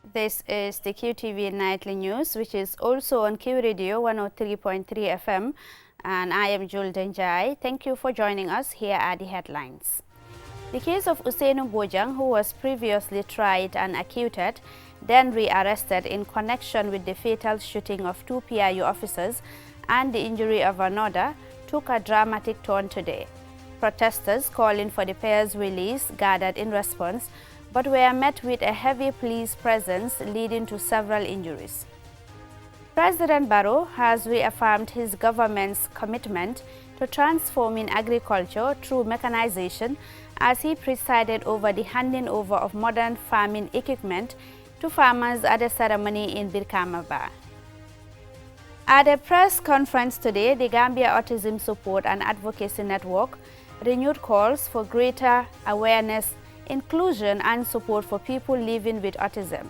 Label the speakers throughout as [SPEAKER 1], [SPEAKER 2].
[SPEAKER 1] This is the Qtv Nightly News, which is also on Q Radio 103.3 FM, and I am Jul Denjai. Thank you for joining us. Here are the headlines. The case of Usainu Bojang, who was previously tried and acquitted, then rearrested in connection with the fatal shooting of 2 PIU officers and the injury of another, took a dramatic turn today. Protesters calling for the pair's release gathered in response, but were met with a heavy police presence leading to several injuries. President Barrow has reaffirmed his government's commitment to transforming agriculture through mechanization as he presided over the handing over of modern farming equipment to farmers at a ceremony in Birkama Bar. At a press conference today, the Gambia Autism Support and Advocacy Network renewed calls for greater awareness, inclusion and support for people living with autism.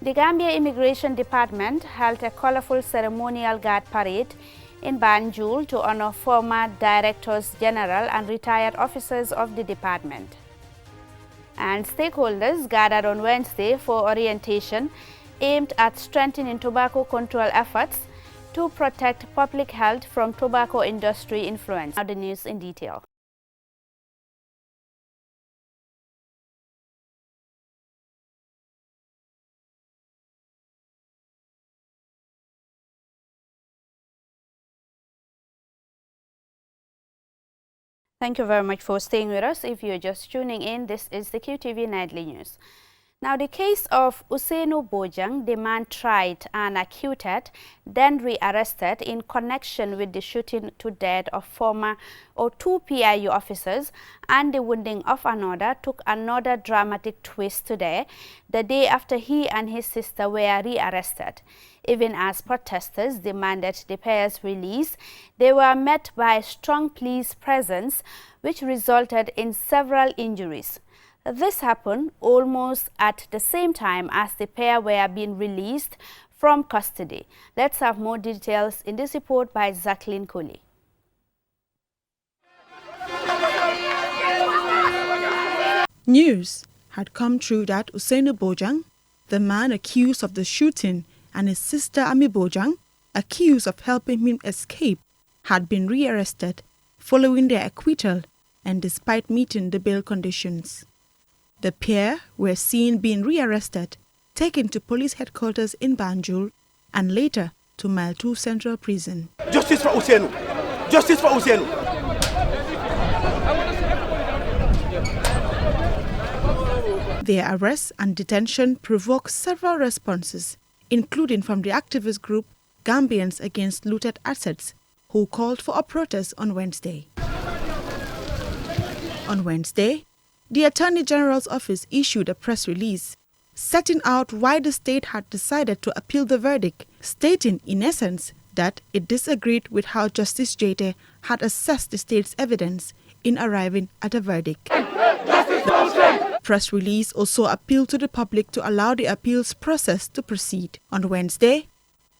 [SPEAKER 1] The Gambia Immigration Department held a colorful ceremonial guard parade in Banjul to honor former Directors General and retired officers of the department. And stakeholders gathered on Wednesday for orientation aimed at strengthening tobacco control efforts to protect public health from tobacco industry influence. Now the news in detail. Thank you very much for staying with us. If you're just tuning in, this is the Qtv Nightly News. Now, the case of Usainu Bojang, the man tried and acquitted, then rearrested in connection with the shooting to death of former or 2 PIU officers and the wounding of another, took another dramatic twist today, the day after he and his sister were rearrested. Even as protesters demanded the pair's release, they were met by a strong police presence, which resulted in several injuries. This happened almost at the same time as the pair were being released from custody. Let's have more details in this report by Jacqueline Cooley.
[SPEAKER 2] News had come through that Usainu Bojang, the man accused of the shooting, and his sister Ami Bojang, accused of helping him escape, had been rearrested following their acquittal and despite meeting the bail conditions. The pair were seen being rearrested, taken to police headquarters in Banjul and later to Mile 2 Central Prison.
[SPEAKER 3] Justice for Usainu! Justice for Usainu!
[SPEAKER 2] Their arrest and detention provoked several responses, including from the activist group Gambians Against Looted Assets, who called for a protest on Wednesday. On Wednesday, the Attorney General's office issued a press release setting out why the state had decided to appeal the verdict, stating in essence that it disagreed with how Justice Jete had assessed the state's evidence in arriving at a verdict. The press release also appealed to the public to allow the appeals process to proceed. On Wednesday,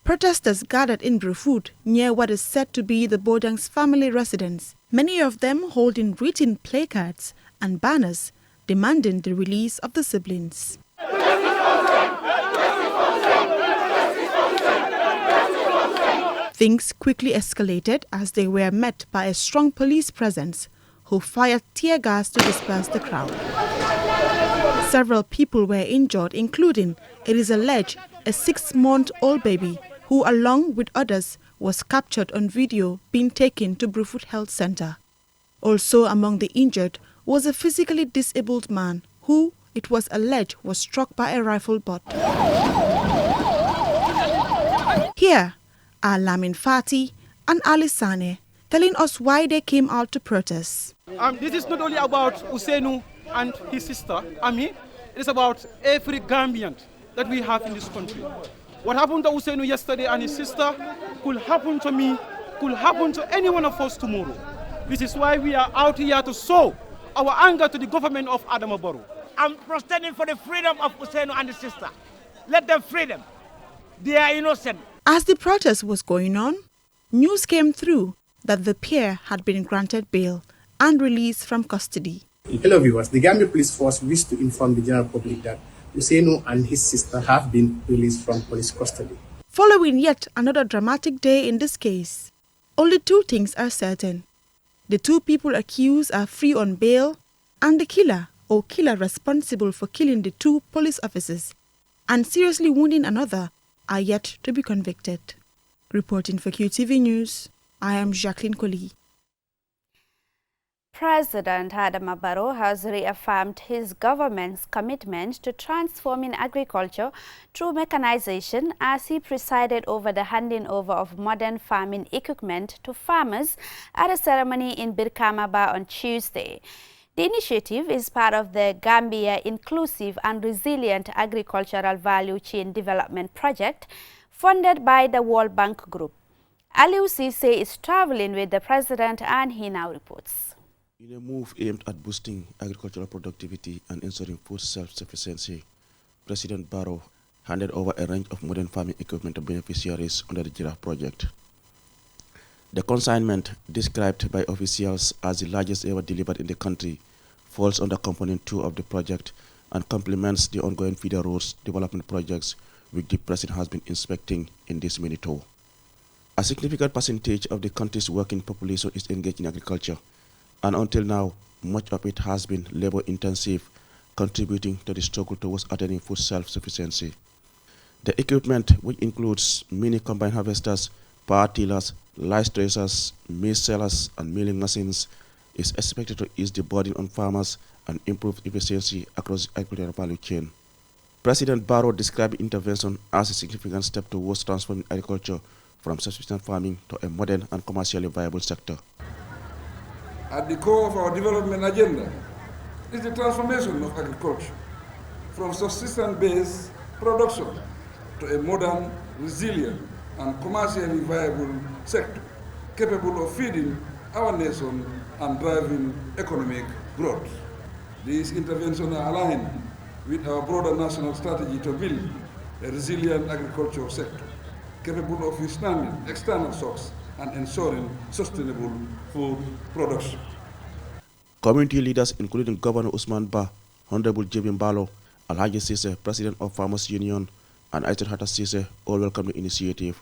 [SPEAKER 2] protesters gathered in Brufut near what is said to be the Bojang's family residence, many of them holding written placards and banners demanding the release of the siblings. Things quickly escalated as they were met by a strong police presence who fired tear gas to disperse the crowd. Several people were injured, including, it is alleged, a 6-month-old baby who, along with others, was captured on video being taken to Brufut Health Center. Also among the injured was a physically disabled man who, it was alleged, was struck by a rifle butt. Here are Lamin Fati and Ali Sane telling us why they came out to protest.
[SPEAKER 4] This is not only about Usainu and his sister, Ami. It is about every Gambian that we have in this country. What happened to Usainu yesterday and his sister could happen to me, could happen to any one of us tomorrow. This is why we are out here to show our anger to the government of Adama Barrow.
[SPEAKER 5] I'm protesting for the freedom of Usainu and his sister. Let them free them. They are innocent.
[SPEAKER 2] As the protest was going on, news came through that the pair had been granted bail and released from custody.
[SPEAKER 6] Hello viewers, the Gambia Police Force wishes to inform the general public that Usainu and his sister have been released from police custody.
[SPEAKER 2] Following yet another dramatic day in this case, only two things are certain. The two people accused are free on bail, and the killer or killer responsible for killing the two police officers and seriously wounding another are yet to be convicted. Reporting for QTV News, I am Jacqueline Collie.
[SPEAKER 1] President Adama Barrow has reaffirmed his government's commitment to transforming agriculture through mechanization as he presided over the handing over of modern farming equipment to farmers at a ceremony in Birkamaba on Tuesday. The initiative is part of the Gambia Inclusive and Resilient Agricultural Value Chain Development Project funded by the World Bank Group. Aliou Cisse is traveling with the president and he now reports.
[SPEAKER 7] In a move aimed at boosting agricultural productivity and ensuring food self-sufficiency, President Barrow handed over a range of modern farming equipment to beneficiaries under the Giraffe project. The consignment, described by officials as the largest ever delivered in the country, falls under Component 2 of the project and complements the ongoing feeder roads development projects which the President has been inspecting in this mini-tour. A significant percentage of the country's working population is engaged in agriculture, and until now, much of it has been labor-intensive, contributing to the struggle towards attaining food self-sufficiency. The equipment, which includes mini combine harvesters, power tillers, lice tracers, maize sellers, and milling machines, is expected to ease the burden on farmers and improve efficiency across the agricultural value chain. President Barrow described the intervention as a significant step towards transforming agriculture from subsistence farming to a modern and commercially viable sector.
[SPEAKER 8] At the core of our development agenda is the transformation of agriculture from subsistence-based production to a modern, resilient, and commercially viable sector capable of feeding our nation and driving economic growth. These interventions are aligned with our broader national strategy to build a resilient agricultural sector capable of withstanding external shocks and ensuring sustainable food production.
[SPEAKER 7] Community leaders, including Governor Usman Ba, Honorable J.B. Mbalo, Alhaji Cisse, President of Farmers Union, and Aitor Hatta Cisse, all welcome the initiative.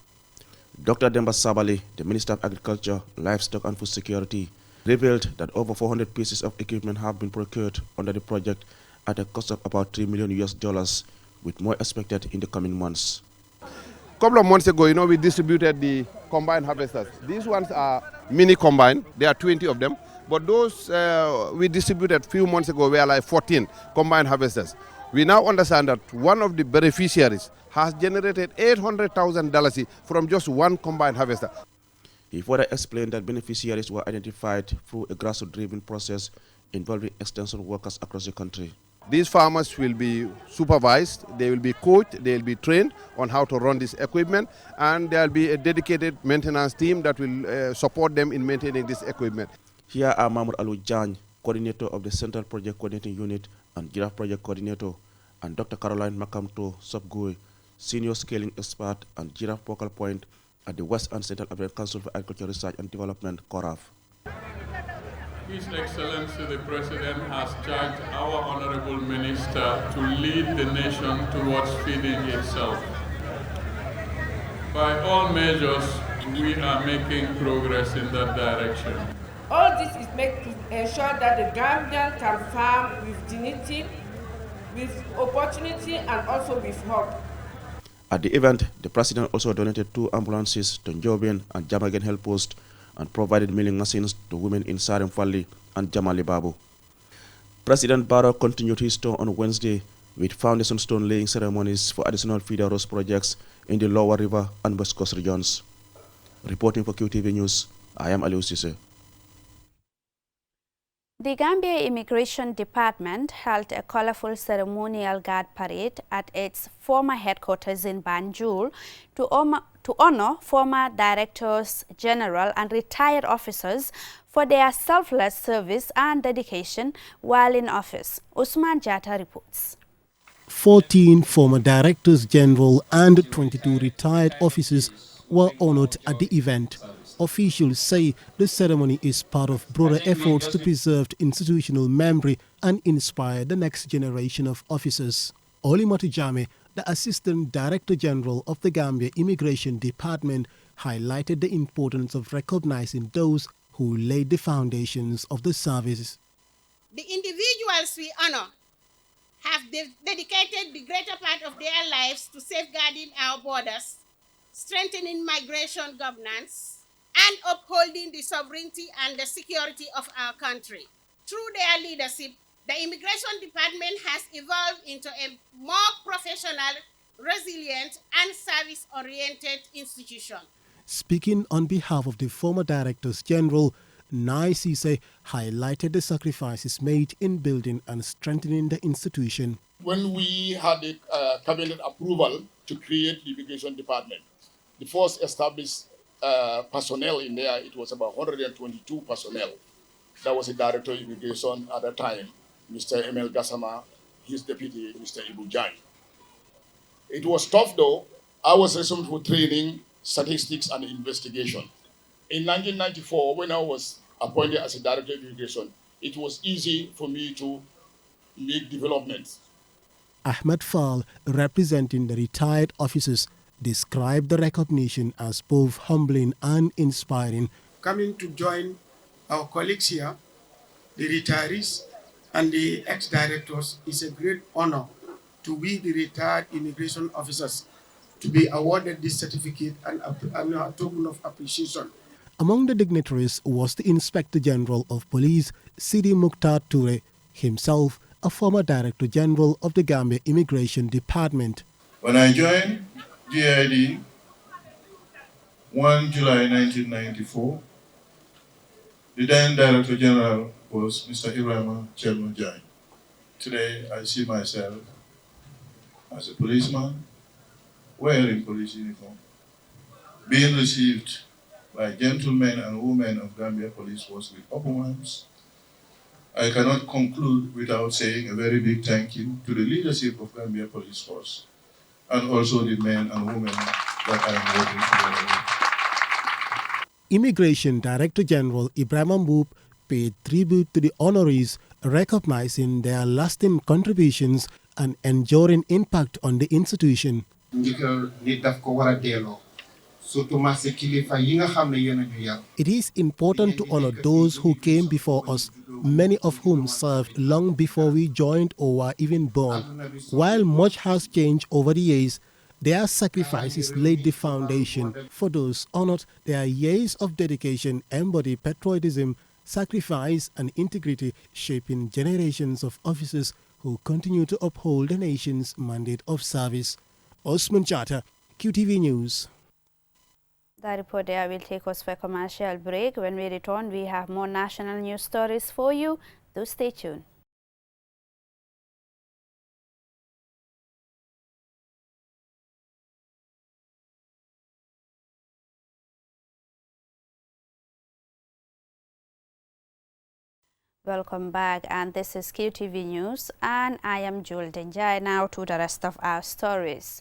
[SPEAKER 7] Dr. Demba Sabali, the Minister of Agriculture, Livestock and Food Security, revealed that over 400 pieces of equipment have been procured under the project at a cost of about $3 million, with more expected in the coming months.
[SPEAKER 9] A couple of months ago, we distributed the combine harvesters. These ones are mini combine. There are 20 of them. But those we distributed a few months ago were like 14 combine harvesters. We now understand that one of the beneficiaries has generated $800,000 from just one combine harvester.
[SPEAKER 7] He further explained that beneficiaries were identified through a grassroots-driven process involving extension workers across the country.
[SPEAKER 9] These farmers will be supervised, they will be coached, they will be trained on how to run this equipment, and there will be a dedicated maintenance team that will support them in maintaining this equipment.
[SPEAKER 7] Here are Mahmoud Alu-Jan, coordinator of the Central Project Coordinating Unit and Giraffe Project Coordinator, and Dr. Caroline Makamto Sobgoy, Senior Scaling Expert and Giraffe Focal Point at the West and Central African Council for Agriculture Research and Development, CORAF.
[SPEAKER 10] His Excellency the President has charged our Honorable Minister to lead the nation towards feeding itself. By all measures, we are making progress in that direction.
[SPEAKER 11] All this is to ensure that the Gambian can farm with dignity, with opportunity, and also with hope.
[SPEAKER 7] At the event, the President also donated 2 ambulances to Njobian and Jamagen Health Post and provided milling machines to women in Sarem Valley and Jamali Babu. President Barrow continued his tour on Wednesday with foundation stone laying ceremonies for additional feeder roads projects in the Lower River and West Coast regions. Reporting for QTV News, I am Aliou Cisse.
[SPEAKER 1] The Gambia Immigration Department held a colorful ceremonial guard parade at its former headquarters in Banjul to honor former directors general and retired officers for their selfless service and dedication while in office. Usman Jatta reports.
[SPEAKER 12] 14 former directors general and 22 retired officers were honored at the event. Officials say the ceremony is part of broader efforts to preserve institutional memory and inspire the next generation of officers. Olimatu Jame, the Assistant Director General of the Gambia Immigration Department, highlighted the importance of recognizing those who laid the foundations of the service.
[SPEAKER 13] The individuals we honor have dedicated the greater part of their lives to safeguarding our borders, strengthening migration governance, and upholding the sovereignty and the security of our country. Through their leadership, the Immigration Department has evolved into a more professional, resilient, and service-oriented institution.
[SPEAKER 12] Speaking on behalf of the former Directors General, Nai Sise highlighted the sacrifices made in building and strengthening the institution.
[SPEAKER 14] When we had the cabinet approval to create the Immigration Department, the first established personnel in there, it was about 122 personnel. That was the Director of Immigration at the time, Mr. Emil Gassama, his deputy, Mr. Ibu Jai. It was tough though. I was responsible for training, statistics, and investigation. In 1994, when I was appointed as a Director of Immigration, it was easy for me to make developments.
[SPEAKER 12] Ahmed Fall, representing the retired officers, described the recognition as both humbling and inspiring.
[SPEAKER 15] Coming to join our colleagues here, the retirees and the ex-directors, is a great honor to be the retired immigration officers to be awarded this certificate and a token of appreciation.
[SPEAKER 12] Among the dignitaries was the Inspector General of Police, Sidi Mukhtar Toure, himself a former Director General of the Gambia Immigration Department.
[SPEAKER 16] When I joined GID 1 July 1994, the then Director General was Mr. Ibrahim Chelmujai. Today, I see myself as a policeman, wearing police uniform, being received by gentlemen and women of Gambia Police Force with open arms. I cannot conclude without saying a very big thank you to the leadership of Gambia Police Force and also the men and women that I am working together with.
[SPEAKER 12] Immigration Director General Ibrahim Mboub paid tribute to the honorees, recognizing their lasting contributions and enduring impact on the institution. It is important to honor those who came before us, many of whom served long before we joined or were even born. While much has changed over the years, their sacrifices laid the foundation. For those honored, their years of dedication embody patriotism, sacrifice, and integrity, shaping generations of officers who continue to uphold the nation's mandate of service. Osman Chata, QTV News.
[SPEAKER 1] The report there will take us for a commercial break. When we return, we have more national news stories for you. Do stay tuned. Welcome back, and this is QTV News, and I am Jul Denjai. Now to the rest of our stories.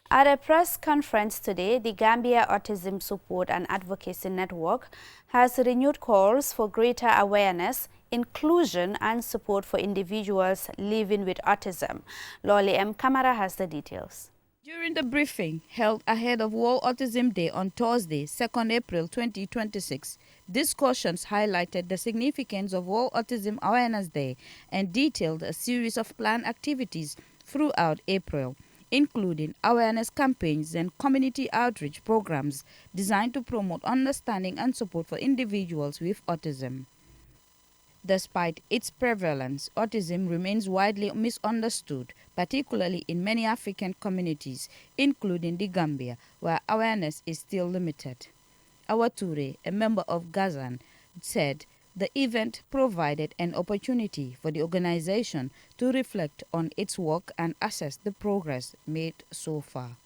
[SPEAKER 1] At a press conference today, the Gambia Autism Support and Advocacy Network has renewed calls for greater awareness, inclusion and support for individuals living with autism. Lolly M. Kamara has the details.
[SPEAKER 17] During the briefing held ahead of World Autism Day on Thursday, 2nd April 2026, discussions highlighted the significance of World Autism Awareness Day and detailed a series of planned activities throughout April, including awareness campaigns and community outreach programs designed to promote understanding and support for individuals with autism. Despite its prevalence, autism remains widely misunderstood, particularly in many African communities, including the Gambia, where awareness is still limited. Awa Toure, a member of Gazan, said the event provided an opportunity for the organization to reflect on its work and assess the progress made so far.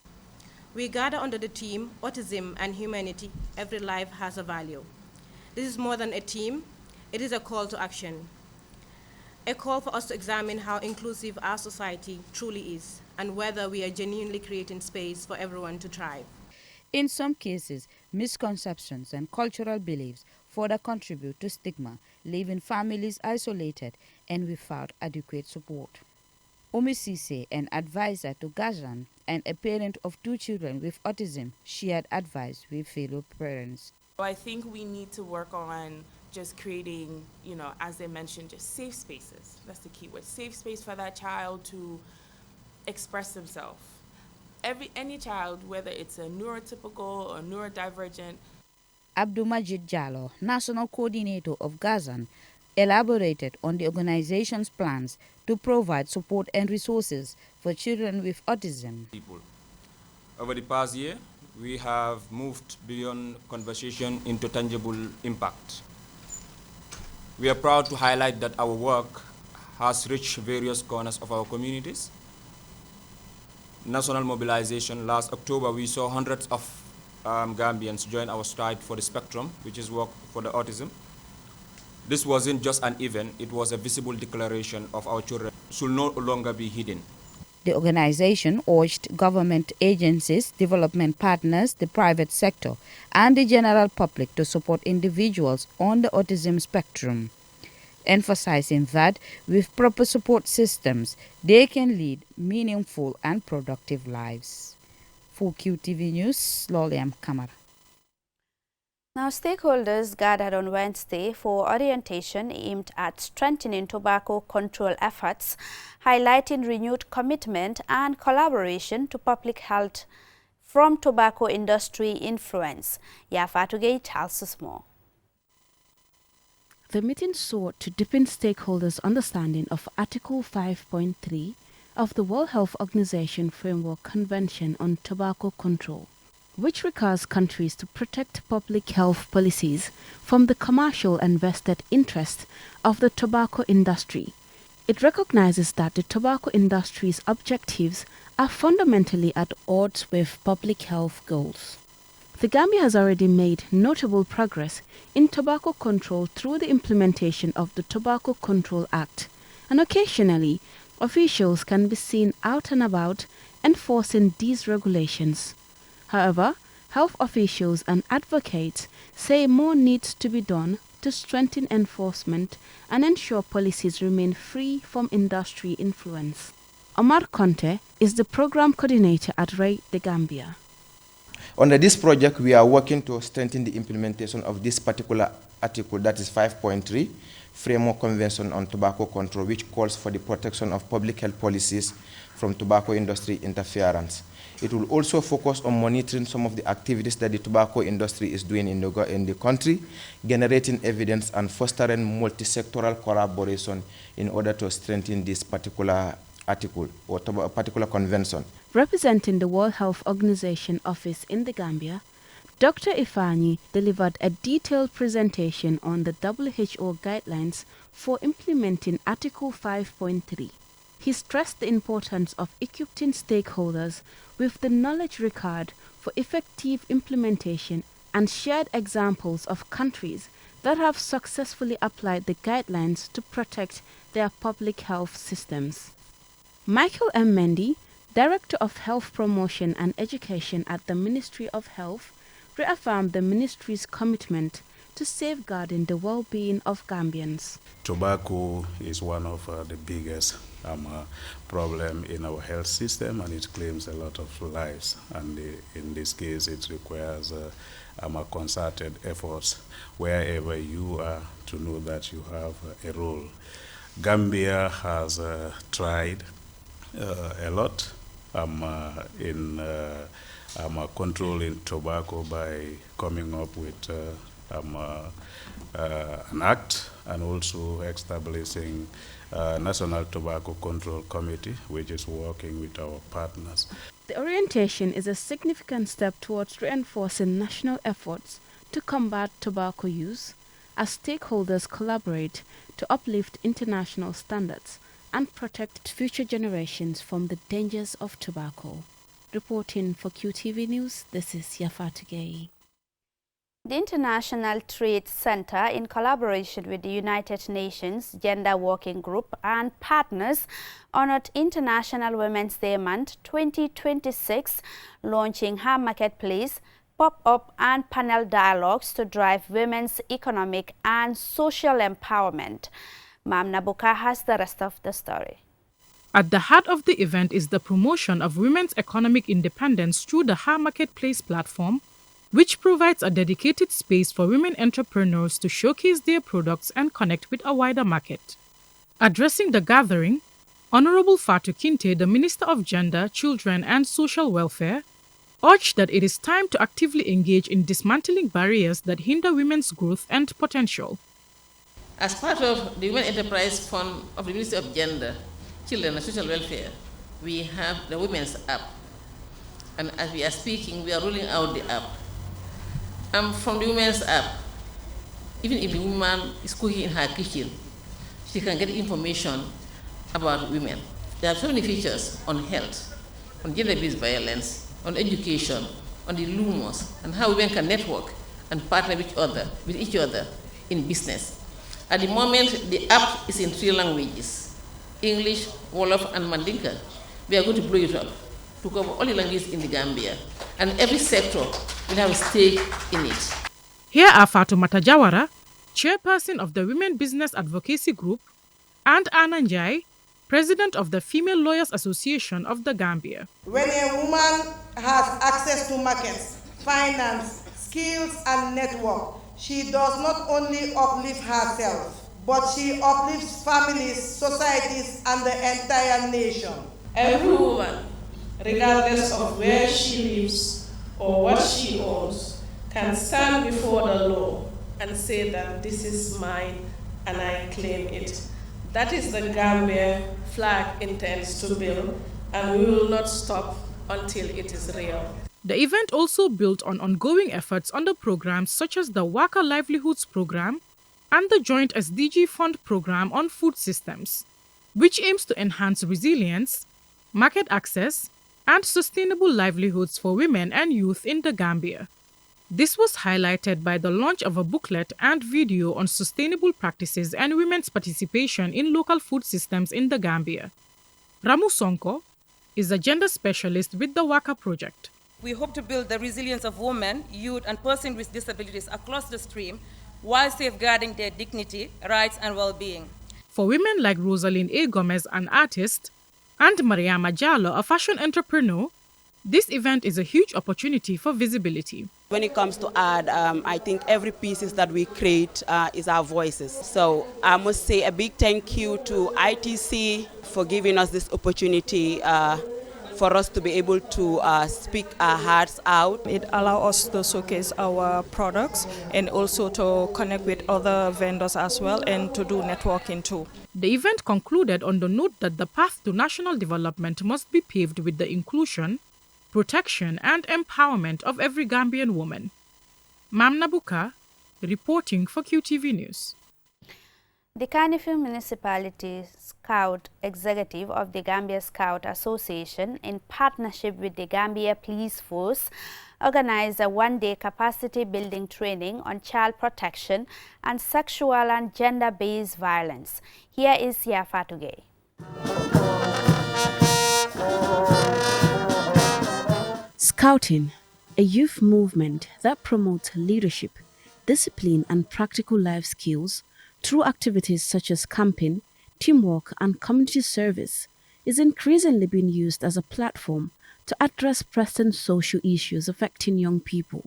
[SPEAKER 18] We gather under the theme, Autism and Humanity, Every Life Has a Value. This is more than a theme. It is a call to action, a call for us to examine how inclusive our society truly is and whether we are genuinely creating space for everyone to thrive.
[SPEAKER 17] In some cases, misconceptions and cultural beliefs further contribute to stigma, leaving families isolated and without adequate support. Omisise, an advisor to Gazan and a parent of 2 children with autism, shared advice with fellow parents.
[SPEAKER 19] I think we need to work on just creating, as they mentioned, just safe spaces. That's the key word. Safe space for that child to express themselves. Any child, whether it's a neurotypical or neurodivergent.
[SPEAKER 17] Abdulmajid Jallo, National Coordinator of Gazan, elaborated on the organization's plans to provide support and resources for children with autism.
[SPEAKER 20] Over the past year, we have moved beyond conversation into tangible impact. We are proud to highlight that our work has reached various corners of our communities. National mobilization last October, we saw hundreds of Gambians join our stride for the spectrum, which is work for the autism. This wasn't just an event, it was a visible declaration of our children should no longer be hidden.
[SPEAKER 17] The organization urged government agencies, development partners, the private sector, and the general public to support individuals on the autism spectrum, emphasizing that with proper support systems, they can lead meaningful and productive lives. For QTV News, Loliam Kamara.
[SPEAKER 1] Now, stakeholders gathered on Wednesday for orientation aimed at strengthening tobacco control efforts, highlighting renewed commitment and collaboration to public health from tobacco industry influence. Yafatugay tells us more.
[SPEAKER 2] The meeting sought to deepen stakeholders' understanding of Article 5.3 of the World Health Organization Framework Convention on Tobacco Control, which requires countries to protect public health policies from the commercial and vested interest of the tobacco industry. It recognizes that the tobacco industry's objectives are fundamentally at odds with public health goals. The Gambia has already made notable progress in tobacco control through the implementation of the Tobacco Control Act, and occasionally officials can be seen out and about enforcing these regulations. However, health officials and advocates say more needs to be done to strengthen enforcement and ensure policies remain free from industry influence. Omar Conte is the program coordinator at RAI the Gambia.
[SPEAKER 21] Under this project, we are working to strengthen the implementation of this particular article, that is 5.3, Framework Convention on Tobacco Control, which calls for the protection of public health policies from tobacco industry interference. It will also focus on monitoring some of the activities that the tobacco industry is doing in the country, generating evidence and fostering multi-sectoral collaboration in order to strengthen this particular article or particular convention.
[SPEAKER 2] Representing the World Health Organization office in the Gambia, Dr. Ifani delivered a detailed presentation on the WHO guidelines for implementing Article 5.3. He stressed the importance of equipping stakeholders with the knowledge required for effective implementation and shared examples of countries that have successfully applied the guidelines to protect their public health systems. Michael M. Mendy, Director of Health Promotion and Education at the Ministry of Health, reaffirmed the ministry's commitment to safeguarding the well-being of Gambians.
[SPEAKER 22] Tobacco is one of the biggest problem in our health system, and it claims a lot of lives. And in this case, it requires concerted efforts wherever you are to know that you have a role. Gambia has tried a lot in controlling tobacco by coming up with an act and also establishing National Tobacco Control Committee, which is working with our partners.
[SPEAKER 2] The orientation is a significant step towards reinforcing national efforts to combat tobacco use as stakeholders collaborate to uplift international standards and protect future generations from the dangers of tobacco. Reporting for QTV News, this is Yafatugay.
[SPEAKER 1] The International Trade Center, in collaboration with the United Nations Gender Working Group and partners, honored International Women's Day Month 2026, launching her marketplace, pop-up and panel dialogues to drive women's economic and social empowerment. Mam Nabuka has the rest of the story.
[SPEAKER 3] At the heart of the event is the promotion of women's economic independence through the Her Marketplace platform, which provides a dedicated space for women entrepreneurs to showcase their products and connect with a wider market. Addressing the gathering, Honorable Fatou Kinte, the Minister of Gender, Children and Social Welfare, urged that it is time to actively engage in dismantling barriers that hinder women's growth and potential.
[SPEAKER 4] As part of the Women Enterprise Fund of the Ministry of Gender, Children and Social Welfare, we have the Women's App. And as we are speaking, we are rolling out the app. From the Women's App, even if the woman is cooking in her kitchen, she can get information about women. There are so many features on health, on gender-based violence, on education, on the lumos, and how women can network and partner with each other in business. At the moment, the app is in 3 languages: English, Wolof, and Mandinka. We are going to blow it up to cover all the languages in the Gambia, and every sector will have a stake in it.
[SPEAKER 3] Here are Fatoumata Jawara, chairperson of the Women Business Advocacy Group, and Anna Njai, president of the Female Lawyers Association of the Gambia.
[SPEAKER 23] When a woman has access to markets, finance, skills, and network, she does not only uplift herself, but she uplifts families, societies, and the entire nation.
[SPEAKER 11] Every woman, regardless of where she lives or what she owns, can stand before the law and say that this is mine and I claim it. That is the Gambia flag intends to build, and we will not stop until it is real.
[SPEAKER 3] The event also built on ongoing efforts under programs such as the Waka Livelihoods Program and the Joint SDG Fund Program on Food Systems, which aims to enhance resilience, market access, and sustainable livelihoods for women and youth in the Gambia. This was highlighted by the launch of a booklet and video on sustainable practices and women's participation in local food systems in the Gambia. Ramu Sonko is a gender specialist with the Waka project.
[SPEAKER 24] We hope to build the resilience of women, youth, and persons with disabilities across the stream while safeguarding their dignity, rights, and well-being.
[SPEAKER 3] For women like Rosalind A. Gomez, an artist, and Mariama Jallo, a fashion entrepreneur, this event is a huge opportunity for visibility.
[SPEAKER 25] When it comes to art, I think every piece that we create is our voices. So I must say a big thank you to ITC for giving us this opportunity for us to be able to speak our hearts out.
[SPEAKER 26] It allows us to showcase our products and also to connect with other vendors as well and to do networking too.
[SPEAKER 3] The event concluded on the note that the path to national development must be paved with the inclusion, protection and empowerment of every Gambian woman. Mam Nabuka, reporting for QTV News.
[SPEAKER 1] The Kanifing Municipality Scout Executive of the Gambia Scout Association, in partnership with the Gambia Police Force, organized a one-day capacity building training on child protection and sexual and gender-based violence. Here is Yafa Tugay.
[SPEAKER 27] Scouting, a youth movement that promotes leadership, discipline and practical life skills through activities such as camping, teamwork and community service, is increasingly being used as a platform to address present social issues affecting young people.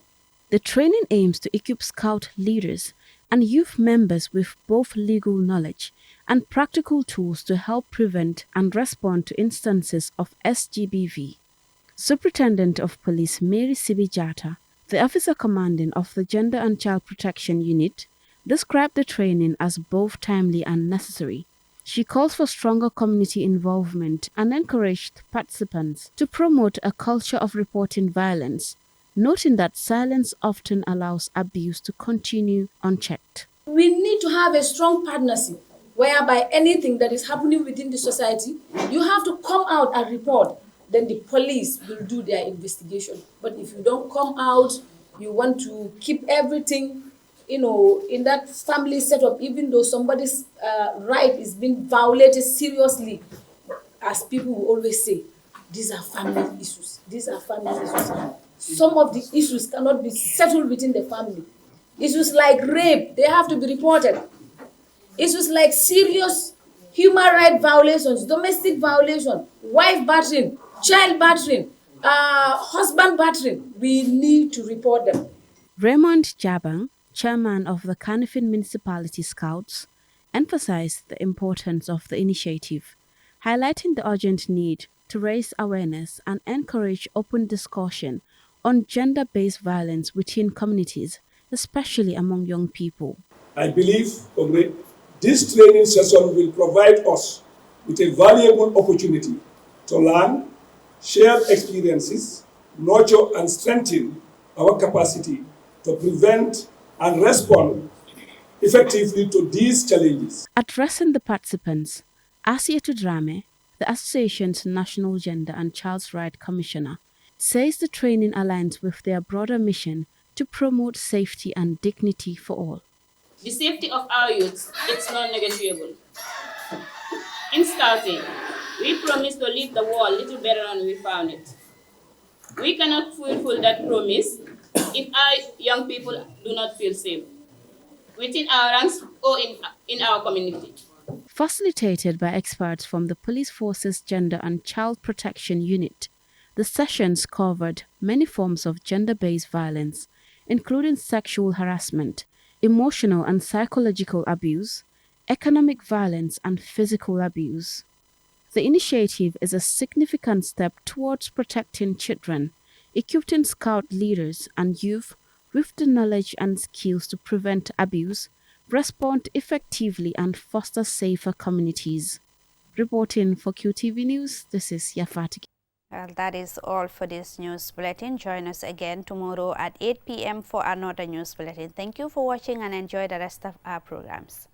[SPEAKER 27] The training aims to equip Scout leaders and youth members with both legal knowledge and practical tools to help prevent and respond to instances of SGBV. Superintendent of Police Mary Sibijata, the officer commanding of the Gender and Child Protection Unit, described the training as both timely and necessary. She calls for stronger community involvement and encouraged participants to promote a culture of reporting violence, noting that silence often allows abuse to continue unchecked.
[SPEAKER 28] We need to have a strong partnership whereby anything that is happening within the society, you have to come out and report. Then the police will do their investigation. But if you don't come out, you want to keep everything, in that family setup, even though somebody's right is being violated seriously, as people will always say, these are family issues. These are family issues. Some of the issues cannot be settled within the family. Issues like rape, they have to be reported. Issues like serious human rights violations, domestic violation, wife battering, child battering, husband battering. We need to report them.
[SPEAKER 27] Raymond Jabang, chairman of the Kanifing Municipality Scouts, emphasized the importance of the initiative, highlighting the urgent need to raise awareness and encourage open discussion on gender-based violence within communities, especially among young people.
[SPEAKER 5] I believe, comrade, this training session will provide us with a valuable opportunity to learn, share experiences, nurture and strengthen our capacity to prevent and respond effectively to these challenges.
[SPEAKER 27] Addressing the participants, Asiatu Drame, the Association's National Gender and Child's Rights Commissioner, says the training aligns with their broader mission to promote safety and dignity for all.
[SPEAKER 6] The safety of our youth is non-negotiable. In Scouting, we promise to leave the world a little better than we found it. We cannot fulfill that promise if our young people do not feel safe, within our ranks or in our community.
[SPEAKER 27] Facilitated by experts from the Police Force's Gender and Child Protection Unit, the sessions covered many forms of gender-based violence, including sexual harassment, emotional and psychological abuse, economic violence, and physical abuse. The initiative is a significant step towards protecting children, equipping Scout leaders and youth with the knowledge and skills to prevent abuse, respond effectively, and foster safer communities. Reporting for QTV News, this is Yafati.
[SPEAKER 1] Well, that is all for this news bulletin. Join us again tomorrow at 8 p.m. for another news bulletin. Thank you for watching and enjoy the rest of our programs.